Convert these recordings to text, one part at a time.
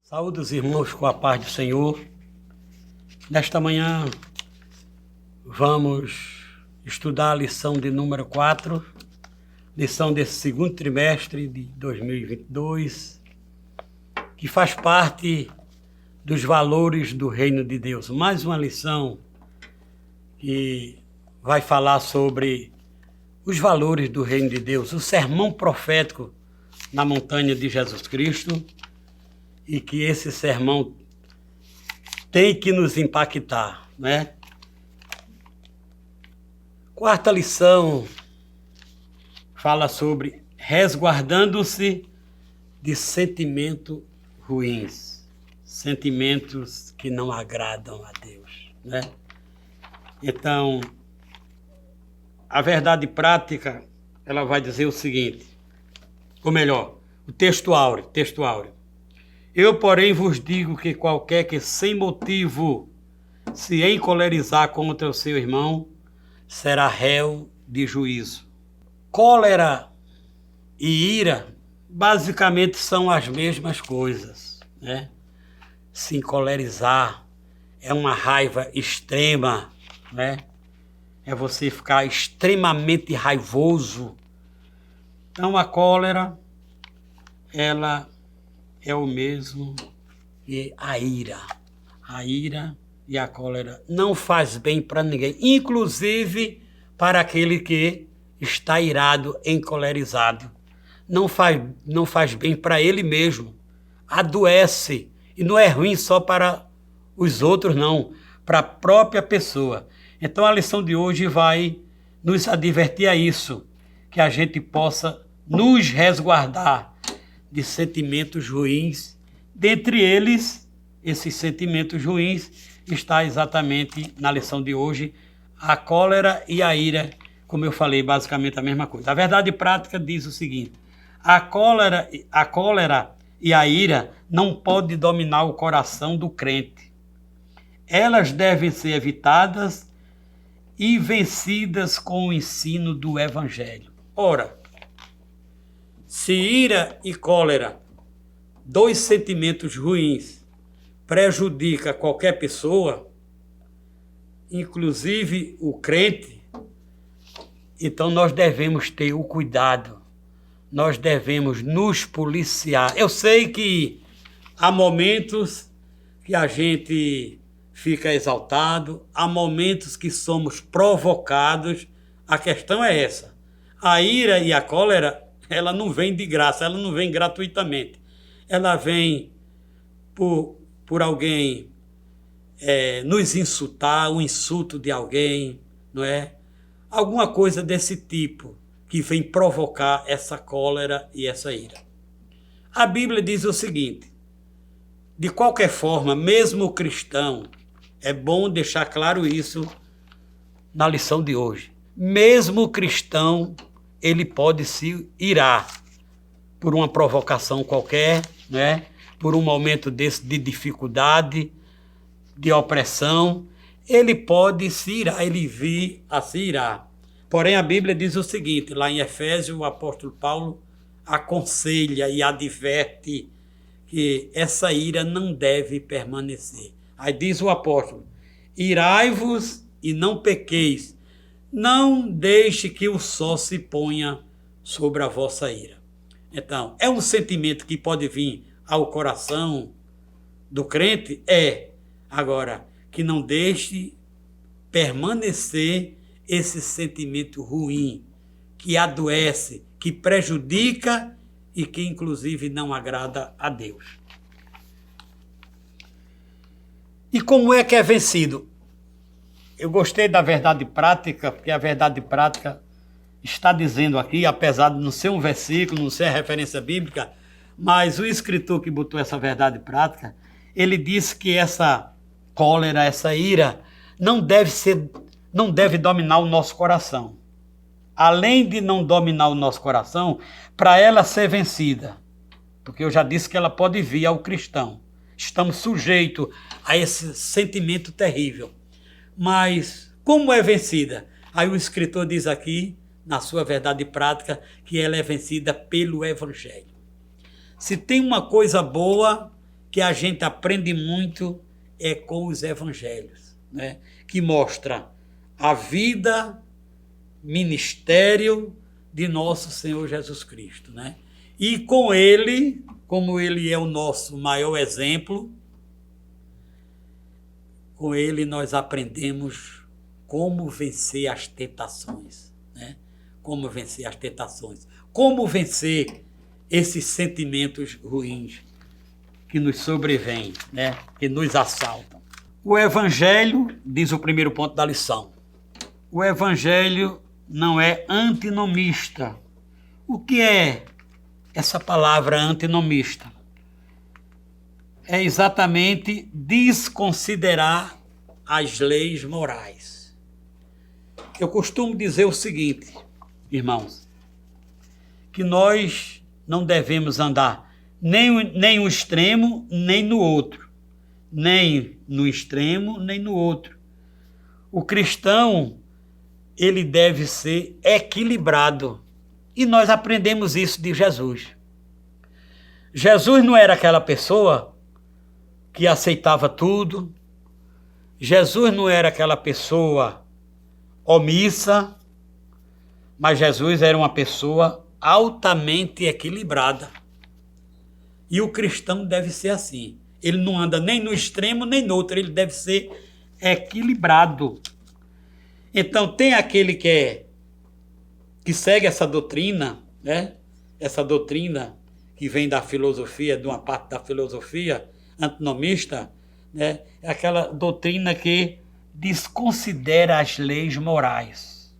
Saúde os irmãos com a paz do Senhor. Nesta manhã vamos estudar a lição de número 4, lição desse segundo trimestre de 2022, que faz parte dos valores do reino de Deus. Mais uma lição que vai falar sobre os valores do reino de Deus, o sermão profético na montanha de Jesus Cristo, e que esse sermão tem que nos impactar, né? Quarta lição fala sobre resguardando-se de sentimentos ruins, sentimentos que não agradam a Deus, né? Então, a verdade prática, ela vai dizer o seguinte, ou melhor, o texto áureo. Eu, porém, vos digo que qualquer que sem motivo se encolerizar contra o seu irmão, será réu de juízo. Cólera e ira, basicamente, são as mesmas coisas, né? Se encolerizar é uma raiva extrema, né? É você ficar extremamente raivoso. Então, a cólera, ela é o mesmo que a ira. A ira e a cólera não faz bem para ninguém, inclusive para aquele que está irado, encolerizado. Não faz bem para ele mesmo. Adoece. E não é ruim só para os outros, não. Para a própria pessoa. Então a lição de hoje vai nos advertir a isso. Que a gente possa nos resguardar de sentimentos ruins. Dentre eles, esses sentimentos ruins, está exatamente na lição de hoje, a cólera e a ira, como eu falei, basicamente a mesma coisa. A verdade prática diz o seguinte, a cólera e a ira não podem dominar o coração do crente. Elas devem ser evitadas e vencidas com o ensino do Evangelho. Ora, se ira e cólera, dois sentimentos ruins, prejudica qualquer pessoa, inclusive o crente, então nós devemos ter o cuidado, nós devemos nos policiar. Eu sei que há momentos que a gente fica exaltado, há momentos que somos provocados, a questão é essa. A ira e a cólera, ela não vem de graça, ela não vem gratuitamente. Ela vem por alguém nos insultar, o insulto de alguém, não é? Alguma coisa desse tipo que vem provocar essa cólera e essa ira. A Bíblia diz o seguinte, de qualquer forma, mesmo o cristão, é bom deixar claro isso na lição de hoje, mesmo o cristão, ele pode se irar por uma provocação qualquer, né? Por um momento desse de dificuldade, de opressão, ele pode se irar, ele vir a se irar. Porém, a Bíblia diz o seguinte, lá em Efésios, o apóstolo Paulo aconselha e adverte que essa ira não deve permanecer. Aí diz o apóstolo, irai-vos e não pequeis, não deixe que o sol se ponha sobre a vossa ira. Então, é um sentimento que pode vir ao coração do crente? Agora, que não deixe permanecer esse sentimento ruim, que adoece, que prejudica e que inclusive não agrada a Deus. E como é que é vencido? Eu gostei da verdade prática, porque a verdade prática está dizendo aqui, apesar de não ser um versículo, não ser a referência bíblica, mas o escritor que botou essa verdade prática, ele disse que essa cólera, essa ira, não deve dominar o nosso coração. Além de não dominar o nosso coração, para ela ser vencida, porque eu já disse que ela pode vir ao cristão. Estamos sujeitos a esse sentimento terrível. Mas como é vencida? Aí o escritor diz aqui, na sua verdade prática, que ela é vencida pelo Evangelho. Se tem uma coisa boa que a gente aprende muito é com os evangelhos, né? Que mostra a vida, ministério de nosso Senhor Jesus Cristo, né? E com ele, como ele é o nosso maior exemplo, com ele nós aprendemos como vencer as tentações, né? Como vencer as tentações, como vencer esses sentimentos ruins que nos sobrevêm, né? Que nos assaltam. O Evangelho, diz o primeiro ponto da lição, o Evangelho não é antinomista. O que é essa palavra antinomista? É exatamente desconsiderar as leis morais. Eu costumo dizer o seguinte, irmãos, que nós não devemos andar nem um extremo, nem no outro. Nem no extremo, nem no outro. O cristão, ele deve ser equilibrado. E nós aprendemos isso de Jesus. Jesus não era aquela pessoa que aceitava tudo. Jesus não era aquela pessoa omissa, mas Jesus era uma pessoa altamente equilibrada. E o cristão deve ser assim. Ele não anda nem no extremo, nem no outro. Ele deve ser equilibrado. Então, tem aquele que segue essa doutrina, né? Essa doutrina que vem da filosofia, de uma parte da filosofia antinomista, né? É aquela doutrina que desconsidera as leis morais.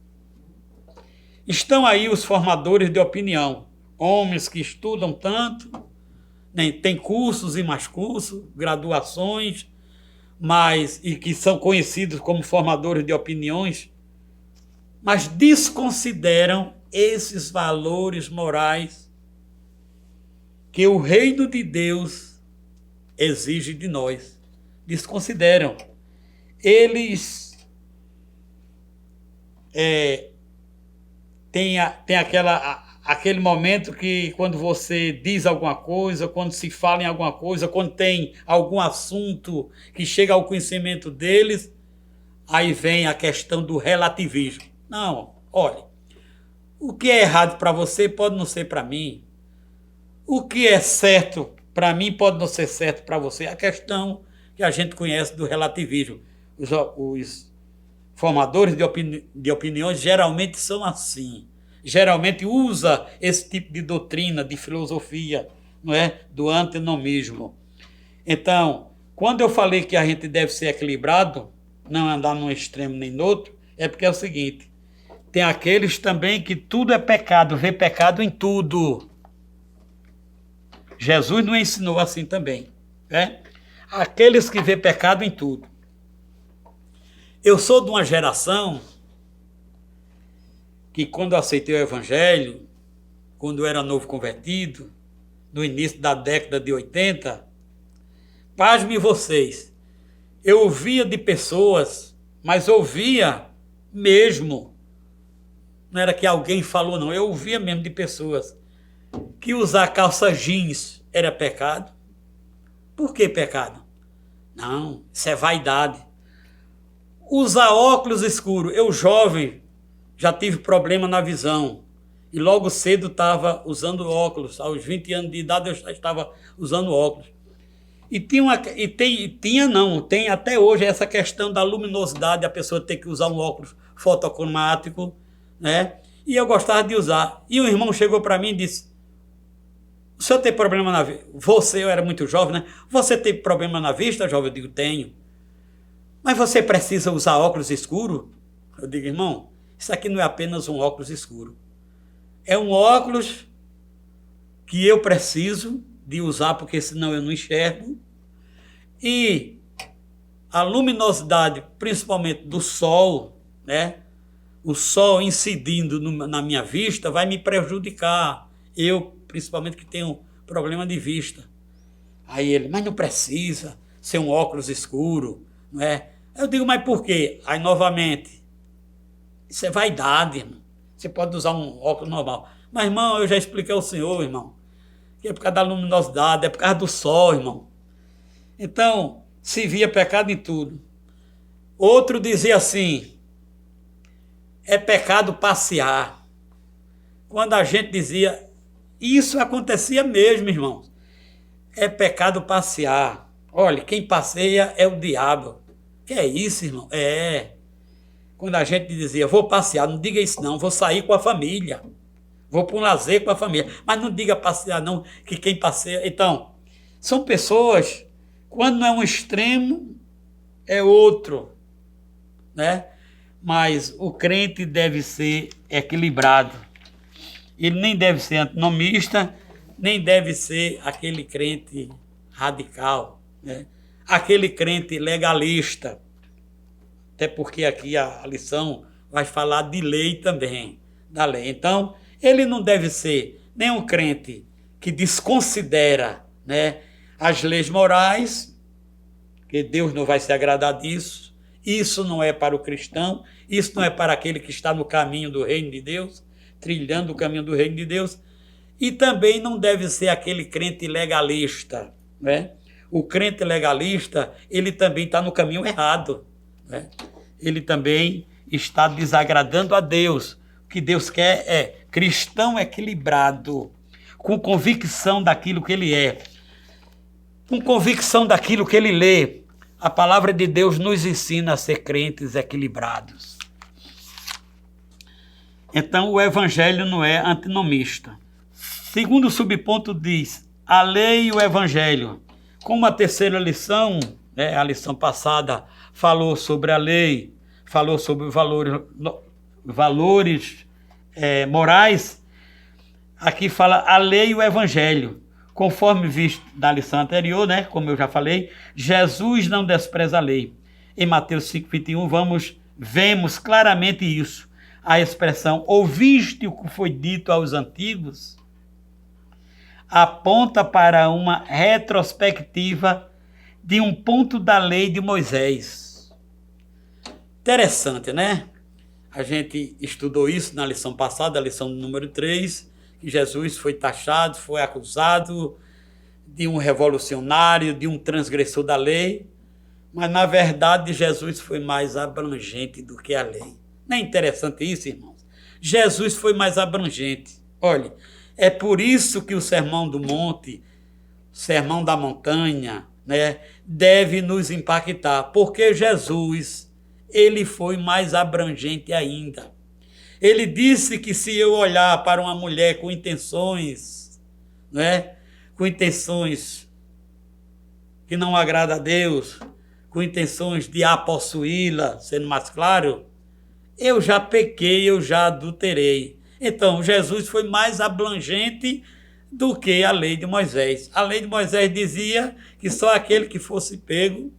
Estão aí os formadores de opinião, homens que estudam tanto, né? Tem cursos e mais cursos, graduações, e que são conhecidos como formadores de opiniões, mas desconsideram esses valores morais que o reino de Deus exige de nós. Desconsideram. Eles têm aquele momento que quando você diz alguma coisa, quando se fala em alguma coisa, quando tem algum assunto que chega ao conhecimento deles, aí vem a questão do relativismo. Não, olha, o que é errado para você pode não ser para mim. O que é certo para mim pode não ser certo para você. A questão que a gente conhece do relativismo. Os formadores de opiniões geralmente são assim. Geralmente usa esse tipo de doutrina, de filosofia, não é? Do antinomismo. Então, quando eu falei que a gente deve ser equilibrado, não andar num extremo nem no outro, é porque é o seguinte, tem aqueles também que tudo é pecado, vê pecado em tudo. Jesus não ensinou assim também, né? Aqueles que vê pecado em tudo. Eu sou de uma geração que quando eu aceitei o Evangelho, quando eu era novo convertido, no início da década de 80, pasmem vocês, eu ouvia de pessoas, mas ouvia mesmo, não era que alguém falou não, eu ouvia mesmo de pessoas que usar calça jeans era pecado. Por que pecado? Não, isso é vaidade. Usar óculos escuros, eu jovem, já tive problema na visão e logo cedo estava usando óculos. Aos 20 anos de idade eu já estava usando óculos. Tem até hoje essa questão da luminosidade, a pessoa ter que usar um óculos fotocromático, né? E eu gostava de usar. E um irmão chegou para mim e disse, o senhor tem problema na vista? Eu era muito jovem, né? Você tem problema na vista, jovem? Eu digo, tenho. Mas você precisa usar óculos escuro? Eu digo, irmão, isso aqui não é apenas um óculos escuro. É um óculos que eu preciso de usar, porque senão eu não enxergo. E a luminosidade, principalmente do sol, né? O sol incidindo na minha vista vai me prejudicar. Eu, principalmente, que tenho problema de vista. Aí ele, mas não precisa ser um óculos escuro, não é? Eu digo, mas por quê? Aí, novamente, isso é vaidade, irmão. Você pode usar um óculos normal. Mas, irmão, eu já expliquei ao senhor, irmão, que é por causa da luminosidade, é por causa do sol, irmão. Então, se via pecado em tudo. Outro dizia assim, é pecado passear. Quando a gente dizia, isso acontecia mesmo, irmãos. É pecado passear. Olha, quem passeia é o diabo. Que é isso, irmão? É. Quando a gente dizia, vou passear, não diga isso não, vou sair com a família. Vou para um lazer com a família. Mas não diga passear não, que quem passeia... Então, são pessoas, quando não é um extremo, é outro, né? Mas o crente deve ser equilibrado. Ele nem deve ser antinomista, nem deve ser aquele crente radical, né? Aquele crente legalista. Até porque aqui a lição vai falar de lei também, da lei. Então, ele não deve ser nem um crente que desconsidera, né, as leis morais, que Deus não vai se agradar disso. Isso não é para o cristão, isso não é para aquele que está no caminho do reino de Deus, trilhando o caminho do reino de Deus. E também não deve ser aquele crente legalista, né? O crente legalista, ele também está no caminho errado, né? Ele também está desagradando a Deus. O que Deus quer é cristão equilibrado, com convicção daquilo que ele é, com convicção daquilo que ele lê. A palavra de Deus nos ensina a ser crentes equilibrados. Então, o evangelho não é antinomista. Segundo subponto diz, a lei e o evangelho. Como a terceira lição, né, a lição passada falou sobre a lei, falou sobre valores morais, aqui fala a lei e o evangelho. Conforme visto da lição anterior, né, como eu já falei, Jesus não despreza a lei. Em Mateus 5,21, vemos claramente isso. A expressão, ouviste o que foi dito aos antigos, aponta para uma retrospectiva de um ponto da lei de Moisés. Interessante, né? A gente estudou isso na lição passada, a lição número 3, que Jesus foi taxado, foi acusado de um revolucionário, de um transgressor da lei, mas na verdade Jesus foi mais abrangente do que a lei. Não é interessante isso, irmãos? Jesus foi mais abrangente. Olha, é por isso que o Sermão do Monte, Sermão da Montanha, né, deve nos impactar, porque Jesus, ele foi mais abrangente ainda. Ele disse que se eu olhar para uma mulher com intenções, né, com intenções que não agrada a Deus, com intenções de a possuí-la, sendo mais claro, eu já pequei, eu já adulterei. Então, Jesus foi mais abrangente do que a lei de Moisés. A lei de Moisés dizia que só aquele que fosse pego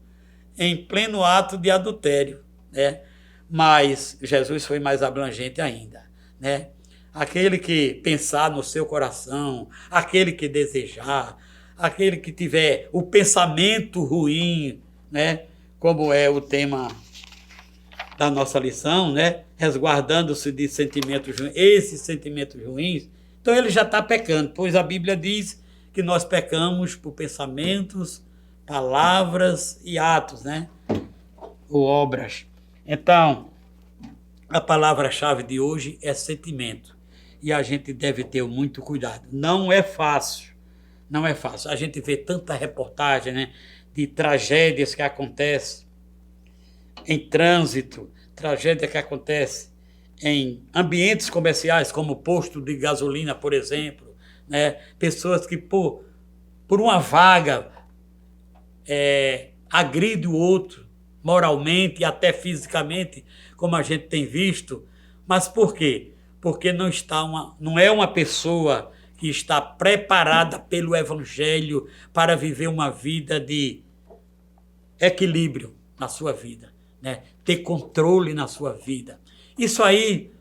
em pleno ato de adultério, né? Mas Jesus foi mais abrangente ainda, né? Aquele que pensar no seu coração, aquele que desejar, aquele que tiver o pensamento ruim, né? Como é o tema da nossa lição, né? Resguardando-se de sentimentos ruins, esses sentimentos ruins, então ele já está pecando, pois a Bíblia diz que nós pecamos por pensamentos, palavras e atos, né? Ou obras. Então, a palavra-chave de hoje é sentimento. E a gente deve ter muito cuidado. Não é fácil. Não é fácil. A gente vê tanta reportagem, né, de tragédias que acontecem em trânsito, tragédia que acontece em ambientes comerciais, como posto de gasolina, por exemplo, né? Pessoas que por uma vaga agride o outro moralmente e até fisicamente, como a gente tem visto. Mas por quê? Porque não é uma pessoa que está preparada pelo Evangelho para viver uma vida de equilíbrio na sua vida, né? Ter controle na sua vida. Isso aí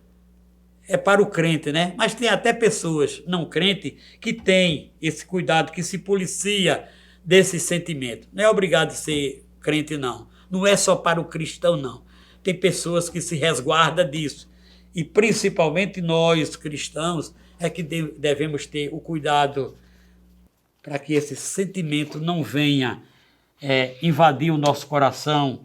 é para o crente, né? Mas tem até pessoas não crentes que têm esse cuidado, que se policia desse sentimento. Não é obrigado a ser crente, não. Não é só para o cristão, não. Tem pessoas que se resguardam disso. E principalmente nós, cristãos, é que devemos ter o cuidado para que esse sentimento não venha invadir o nosso coração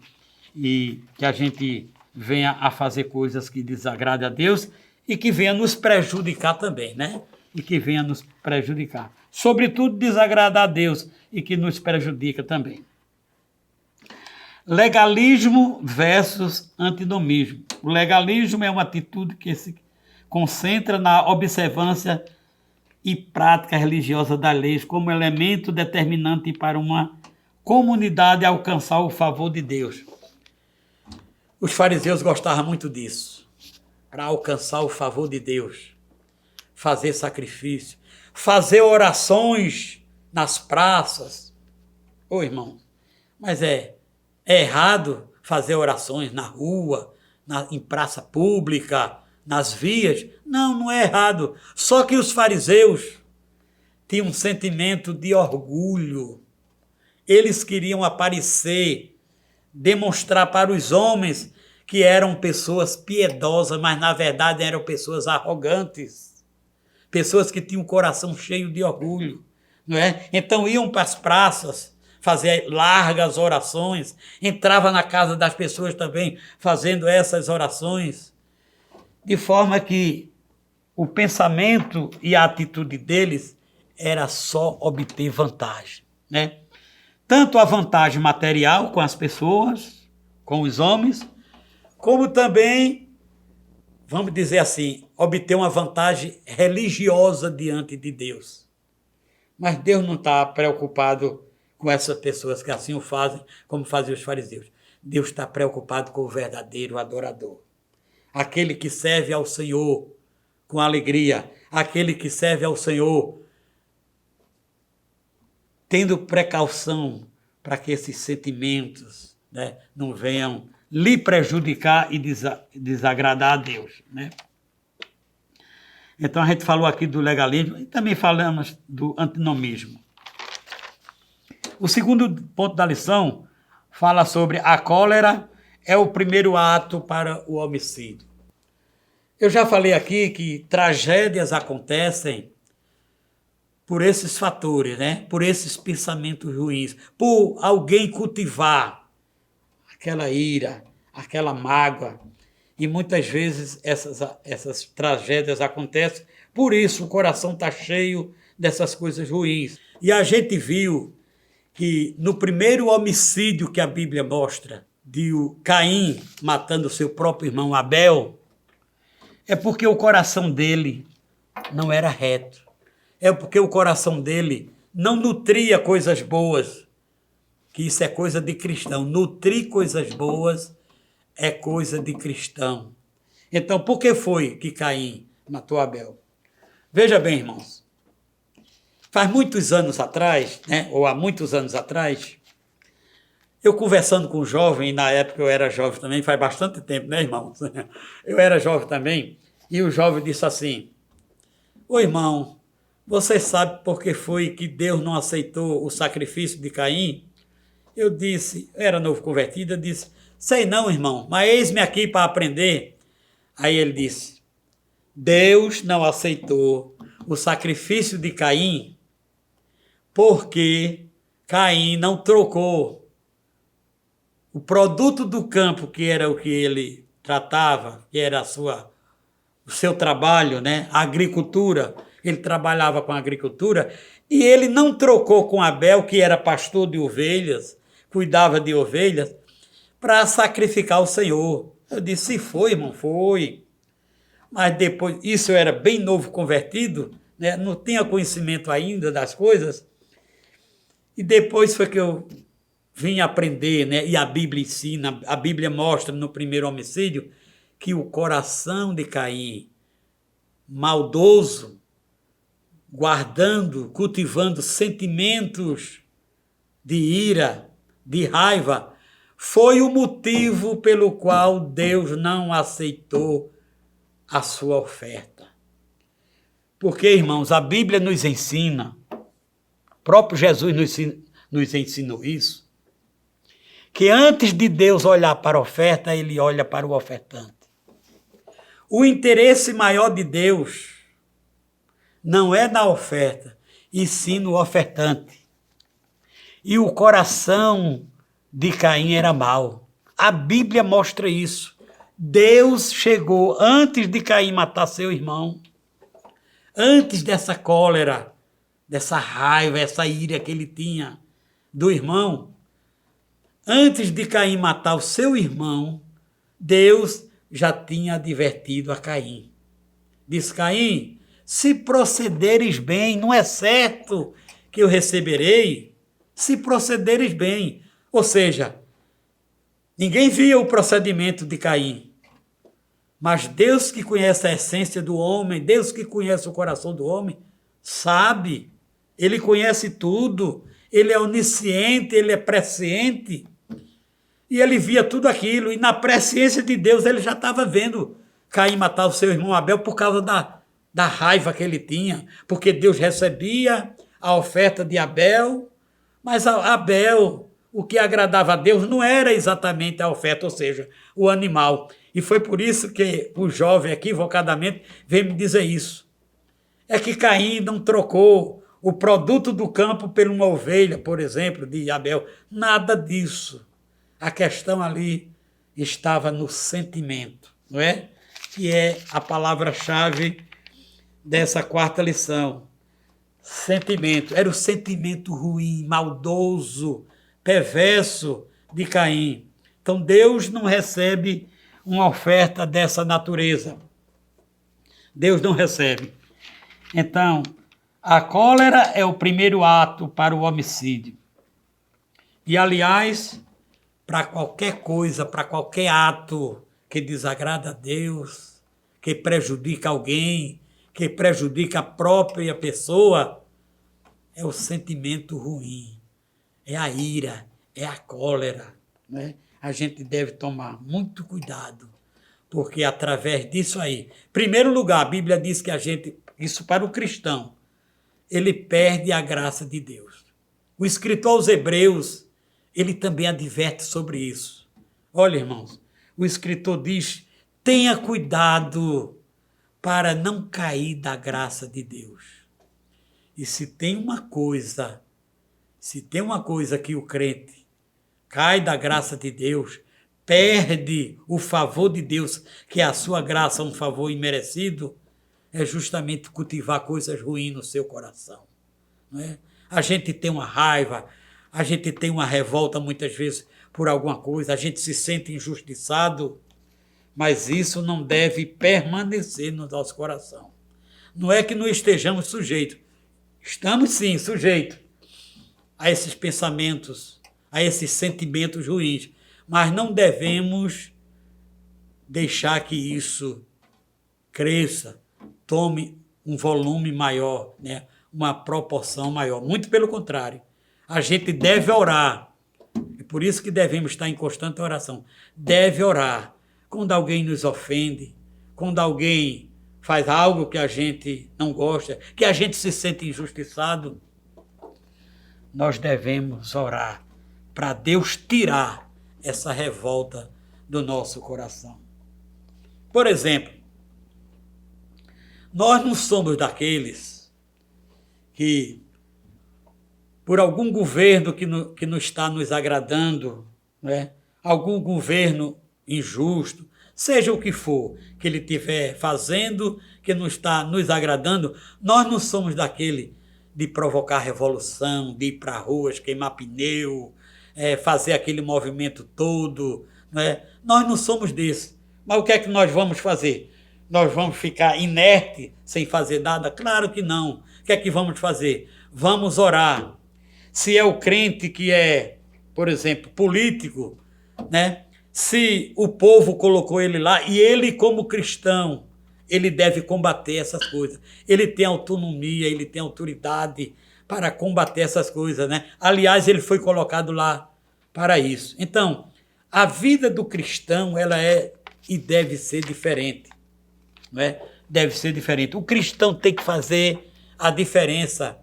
e que a gente venha a fazer coisas que desagradem a Deus e que venha nos prejudicar também, né? E que venha nos prejudicar. Sobretudo desagradar a Deus e que nos prejudica também. Legalismo versus antinomismo. O legalismo é uma atitude que se concentra na observância e prática religiosa das leis como elemento determinante para uma comunidade alcançar o favor de Deus. Os fariseus gostavam muito disso, para alcançar o favor de Deus, fazer sacrifício, fazer orações nas praças. Ô irmão, mas é errado fazer orações na rua, em praça pública, nas vias? Não, não é errado. Só que os fariseus tinham um sentimento de orgulho. Eles queriam aparecer, demonstrar para os homens que eram pessoas piedosas, mas na verdade eram pessoas arrogantes. Pessoas que tinham o coração cheio de orgulho, não é? Então iam para as praças fazer largas orações, entrava na casa das pessoas também fazendo essas orações, de forma que o pensamento e a atitude deles era só obter vantagem, né? Tanto a vantagem material com as pessoas, com os homens, como também, vamos dizer assim, obter uma vantagem religiosa diante de Deus. Mas Deus não está preocupado com essas pessoas que assim o fazem, como faziam os fariseus. Deus está preocupado com o verdadeiro adorador. Aquele que serve ao Senhor com alegria, aquele que serve ao Senhor tendo precaução para que esses sentimentos, né, não venham lhe prejudicar e desagradar a Deus, né? Então a gente falou aqui do legalismo e também falamos do antinomismo. O segundo ponto da lição fala sobre a cólera é o primeiro ato para o homicídio. Eu já falei aqui que tragédias acontecem por esses fatores, né? Por esses pensamentos ruins, por alguém cultivar aquela ira, aquela mágoa. E muitas vezes essas tragédias acontecem, por isso o coração está cheio dessas coisas ruins. E a gente viu que no primeiro homicídio que a Bíblia mostra, de Caim matando seu próprio irmão Abel, é porque o coração dele não era reto. É porque o coração dele não nutria coisas boas, que isso é coisa de cristão. Nutrir coisas boas é coisa de cristão. Então, por que foi que Caim matou Abel? Veja bem, irmãos, faz muitos anos atrás, né, ou há muitos anos atrás, eu conversando com um jovem, e na época eu era jovem também, faz bastante tempo, né, irmãos? Eu era jovem também, e o jovem disse assim: ô irmão, você sabe por que foi que Deus não aceitou o sacrifício de Caim? Eu disse, era novo convertido, eu disse, sei não, irmão, mas eis-me aqui para aprender. Aí ele disse, Deus não aceitou o sacrifício de Caim porque Caim não trocou o produto do campo, que era o que ele tratava, que era o seu trabalho, né? A agricultura. Ele trabalhava com a agricultura e ele não trocou com Abel, que era pastor de ovelhas, cuidava de ovelhas, para sacrificar ao Senhor. Eu disse, se foi, irmão, foi. Mas depois, isso eu era bem novo convertido, né? Não tinha conhecimento ainda das coisas. E depois foi que eu vim aprender, né? E a Bíblia ensina, a Bíblia mostra no primeiro homicídio que o coração de Caim, maldoso, guardando, cultivando sentimentos de ira, de raiva, foi o motivo pelo qual Deus não aceitou a sua oferta. Porque, irmãos, a Bíblia nos ensina, o próprio Jesus nos ensinou isso, que antes de Deus olhar para a oferta, ele olha para o ofertante. O interesse maior de Deus não é na oferta, e sim no ofertante. e o coração de Caim era mau. A Bíblia mostra isso. Deus chegou antes de Caim matar seu irmão, antes dessa cólera, dessa raiva, essa ira que ele tinha do irmão, antes de Caim matar o seu irmão, Deus já tinha advertido a Caim. Diz Caim, se procederes bem, não é certo que eu receberei, se procederes bem. Ou seja, ninguém via o procedimento de Caim, mas Deus que conhece a essência do homem, Deus que conhece o coração do homem, sabe, ele conhece tudo, ele é onisciente, ele é presciente, e ele via tudo aquilo, e na presciência de Deus ele já estava vendo Caim matar o seu irmão Abel por causa da raiva que ele tinha, porque Deus recebia a oferta de Abel, mas Abel, o que agradava a Deus não era exatamente a oferta, ou seja, o animal. E foi por isso que o jovem equivocadamente veio me dizer isso. É que Caim não trocou o produto do campo por uma ovelha, por exemplo, de Abel. Nada disso. A questão ali estava no sentimento, não é? Que é a palavra-chave dessa quarta lição. Sentimento. Era o sentimento ruim, maldoso, perverso de Caim. Então Deus não recebe uma oferta dessa natureza. Deus não recebe. Então, a cólera é o primeiro ato para o homicídio. E, aliás, para qualquer coisa, para qualquer ato que desagrada a Deus, que prejudica alguém, que prejudica a própria pessoa, é o sentimento ruim, é a ira, é a cólera, né? A gente deve tomar muito cuidado, porque através disso aí, em primeiro lugar, a Bíblia diz que a gente, isso para o cristão, ele perde a graça de Deus. O escritor aos Hebreus, ele também adverte sobre isso. Olha, irmãos, o escritor diz, tenha cuidado para não cair da graça de Deus. E se tem uma coisa que o crente cai da graça de Deus, perde o favor de Deus, que é a sua graça, um favor imerecido, é justamente cultivar coisas ruins no seu coração. Não é? A gente tem uma raiva, a gente tem uma revolta muitas vezes por alguma coisa, a gente se sente injustiçado, mas isso não deve permanecer no nosso coração. Não é que não estejamos sujeitos, estamos sim sujeitos a esses pensamentos, a esses sentimentos ruins, mas não devemos deixar que isso cresça, tome um volume maior, né? Uma proporção maior. Muito pelo contrário, a gente deve orar, é por isso que devemos estar em constante oração. Deve orar quando alguém nos ofende, quando alguém faz algo que a gente não gosta, que a gente se sente injustiçado, nós devemos orar para Deus tirar essa revolta do nosso coração. Por exemplo, nós não somos daqueles que, por algum governo que não está nos agradando, né? Algum governo injusto, seja o que for que ele estiver fazendo, que não está nos agradando, nós não somos daquele de provocar revolução, de ir para ruas, queimar pneu, fazer aquele movimento todo, né? Nós não somos desse. Mas o que é que nós vamos fazer? Nós vamos ficar inerte, sem fazer nada? Claro que não. O que é que vamos fazer? Vamos orar. Se é o crente que é, por exemplo, político, né? Se o povo colocou ele lá, e ele como cristão, ele deve combater essas coisas. Ele tem autonomia, ele tem autoridade para combater essas coisas, né? Aliás, ele foi colocado lá para isso. Então, a vida do cristão, ela é e deve ser diferente, não é? Deve ser diferente. O cristão tem que fazer a diferença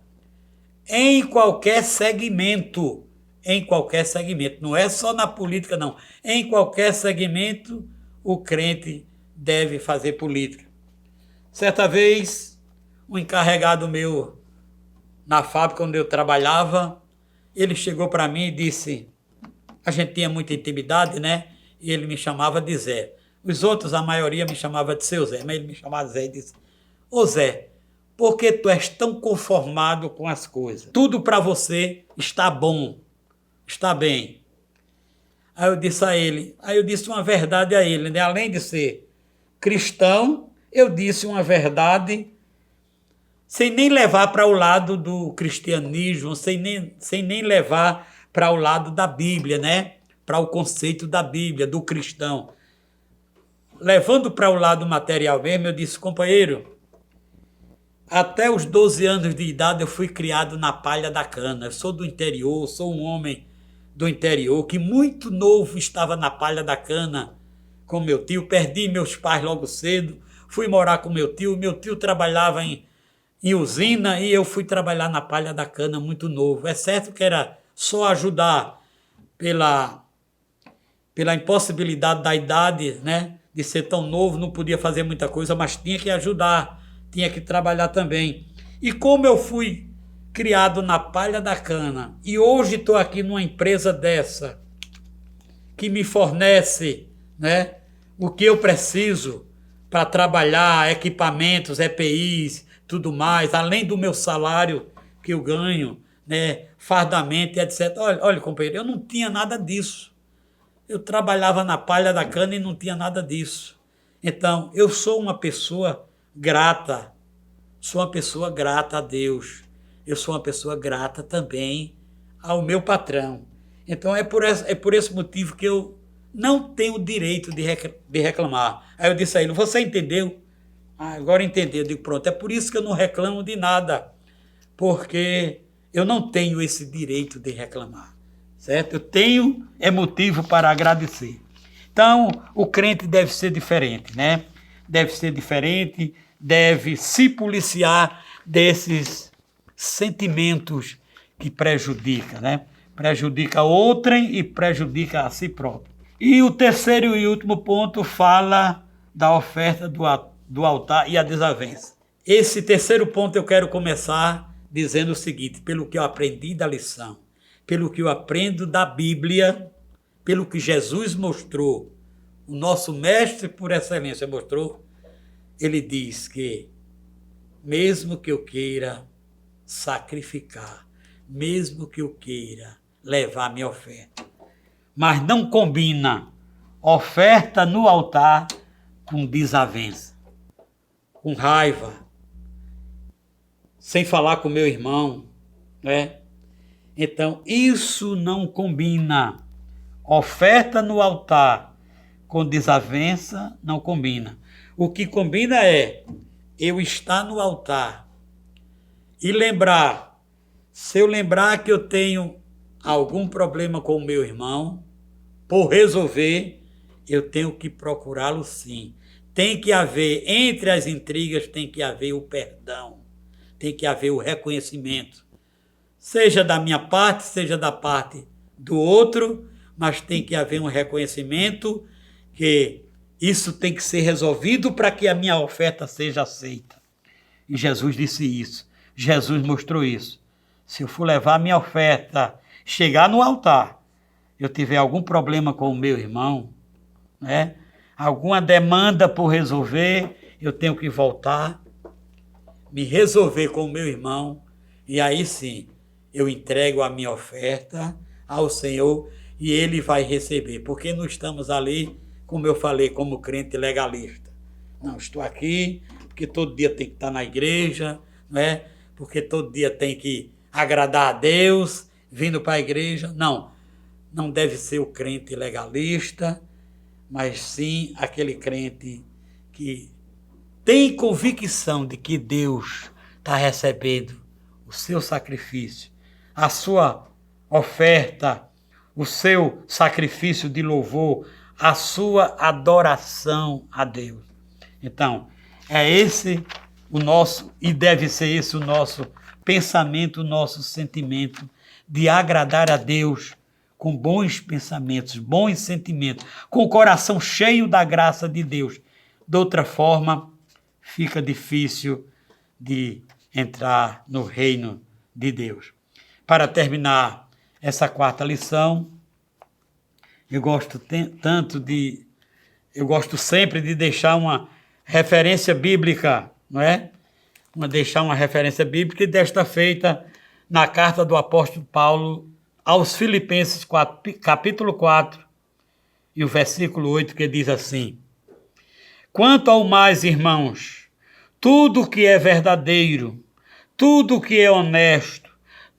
em qualquer segmento, não é só na política, não. Em qualquer segmento, o crente deve fazer política. Certa vez, um encarregado meu na fábrica onde eu trabalhava, ele chegou para mim e disse, a gente tinha muita intimidade, né? E ele me chamava de Zé. Os outros, a maioria, me chamava de seu Zé, mas ele me chamava de Zé e disse, ô Zé, por que tu és tão conformado com as coisas? Tudo para você está bom, está bem. Aí eu disse uma verdade a ele, né? Além de ser cristão, eu disse uma verdade sem nem levar para o lado do cristianismo, sem nem levar para o lado da Bíblia, né? Para o conceito da Bíblia, do cristão. Levando para o lado material mesmo, eu disse, companheiro, até os 12 anos de idade eu fui criado na palha da cana. Eu sou do interior, sou um homem do interior que muito novo estava na palha da cana com meu tio. Perdi meus pais logo cedo, fui morar com meu tio trabalhava em usina e eu fui trabalhar na palha da cana muito novo. É certo que era só ajudar pela impossibilidade da idade, né, de ser tão novo, não podia fazer muita coisa, mas tinha que ajudar, tinha que trabalhar também. E como eu fui criado na palha da cana e hoje estou aqui numa empresa dessa que me fornece, né, o que eu preciso para trabalhar, equipamentos, EPIs, tudo mais, além do meu salário que eu ganho, né, fardamento, etc. Olha, companheiro, eu não tinha nada disso. Eu trabalhava na palha da cana e não tinha nada disso. Então, eu sou uma pessoa grata. Sou uma pessoa grata a Deus. Eu sou uma pessoa grata também ao meu patrão. Então, é por esse motivo que eu não tenho o direito de reclamar. Aí eu disse a ele, você entendeu? Agora entendi. Eu digo, pronto, é por isso que eu não reclamo de nada. Porque eu não tenho esse direito de reclamar. Certo? Eu tenho motivo para agradecer. Então, o crente deve ser diferente, né? Deve ser diferente, deve se policiar desses sentimentos que prejudicam, né? Prejudica outrem e prejudica a si próprio. E o terceiro e último ponto fala da oferta do altar e a desavença. Esse terceiro ponto eu quero começar dizendo o seguinte, pelo que eu aprendi da lição, pelo que eu aprendo da Bíblia, pelo que Jesus mostrou, o nosso mestre por excelência mostrou, ele diz que mesmo que eu queira sacrificar, mesmo que eu queira levar minha oferta, mas não combina oferta no altar com desavença, com raiva, sem falar com meu irmão, né? Então, isso não combina. Oferta no altar com desavença não combina. O que combina é eu estar no altar e lembrar, se eu lembrar que eu tenho algum problema com o meu irmão, por resolver, eu tenho que procurá-lo sim. Tem que haver, entre as intrigas, tem que haver o perdão, tem que haver o reconhecimento. Seja da minha parte, seja da parte do outro, mas tem que haver um reconhecimento que isso tem que ser resolvido para que a minha oferta seja aceita. E Jesus disse isso. Jesus mostrou isso. Se eu for levar a minha oferta, chegar no altar, eu tiver algum problema com o meu irmão, né? Alguma demanda por resolver, eu tenho que voltar, me resolver com o meu irmão, e aí sim, eu entrego a minha oferta ao Senhor e Ele vai receber. Porque não estamos ali, como eu falei, como crente legalista. Não, estou aqui porque todo dia tem que estar na igreja, não é? Porque todo dia tem que agradar a Deus, vindo para a igreja. Não, não deve ser o crente legalista, mas sim aquele crente que tem convicção de que Deus está recebendo o seu sacrifício, a sua oferta, o seu sacrifício de louvor, a sua adoração a Deus. Então, é esse o nosso, e deve ser esse o nosso pensamento, o nosso sentimento de agradar a Deus com bons pensamentos, bons sentimentos, com o coração cheio da graça de Deus. De outra forma, fica difícil de entrar no reino de Deus. Para terminar, essa quarta lição. Eu gosto sempre de deixar uma referência bíblica, não é? Deixar uma referência bíblica, e desta feita na carta do apóstolo Paulo aos Filipenses, capítulo 4, e o versículo 8, que diz assim: quanto ao mais, irmãos, tudo que é verdadeiro, tudo que é honesto,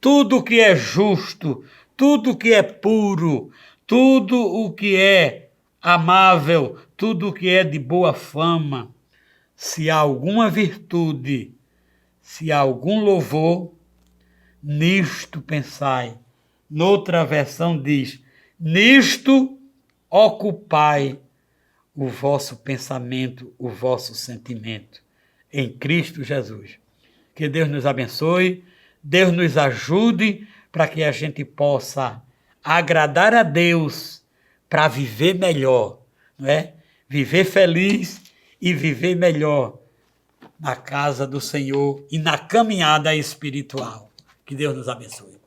tudo que é justo, tudo que é puro, tudo o que é amável, tudo o que é de boa fama, se há alguma virtude, se há algum louvor, nisto pensai. Noutra versão diz: nisto ocupai o vosso pensamento, o vosso sentimento, em Cristo Jesus. Que Deus nos abençoe, Deus nos ajude para que a gente possa agradar a Deus para viver melhor, não é? Viver feliz e viver melhor na casa do Senhor e na caminhada espiritual. Que Deus nos abençoe.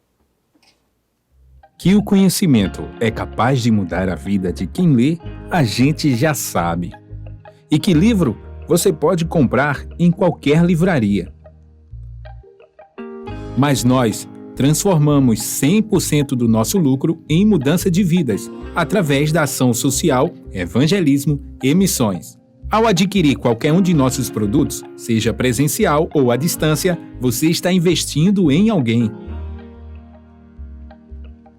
Que o conhecimento é capaz de mudar a vida de quem lê, a gente já sabe. E que livro você pode comprar em qualquer livraria. Mas nós transformamos 100% do nosso lucro em mudança de vidas, através da ação social, evangelismo e missões. Ao adquirir qualquer um de nossos produtos, seja presencial ou à distância, você está investindo em alguém.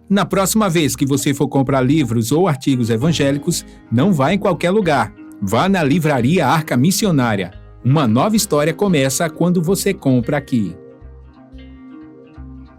Na próxima vez que você for comprar livros ou artigos evangélicos, não vá em qualquer lugar. Vá na Livraria Arca Missionária. Uma nova história começa quando você compra aqui.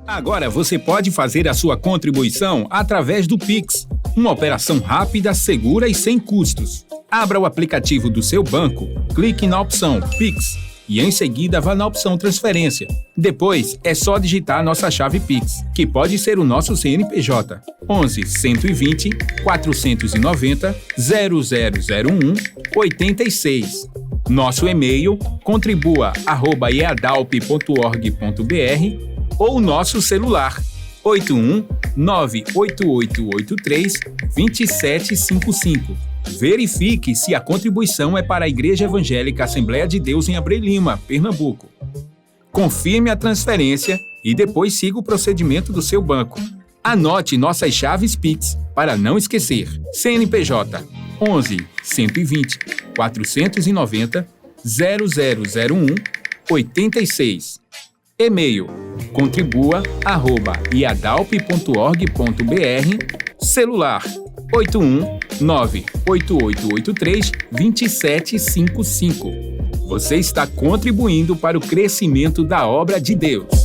Agora você pode fazer a sua contribuição através do Pix, uma operação rápida, segura e sem custos. Abra o aplicativo do seu banco, clique na opção Pix e em seguida vá na opção Transferência. Depois é só digitar nossa chave Pix, que pode ser o nosso CNPJ 11 120 490 0001 86. Nosso e-mail contribua@eadalp.org.br ou nosso celular 81 98883 2755. Verifique se a contribuição é para a Igreja Evangélica Assembleia de Deus em Abreu Lima, Pernambuco. Confirme a transferência e depois siga o procedimento do seu banco. Anote nossas chaves Pix para não esquecer. CNPJ 11 120 490 0001 86. E-mail contribua@iadalp.org.br. Celular 81 98883 2755. Você está contribuindo para o crescimento da obra de Deus.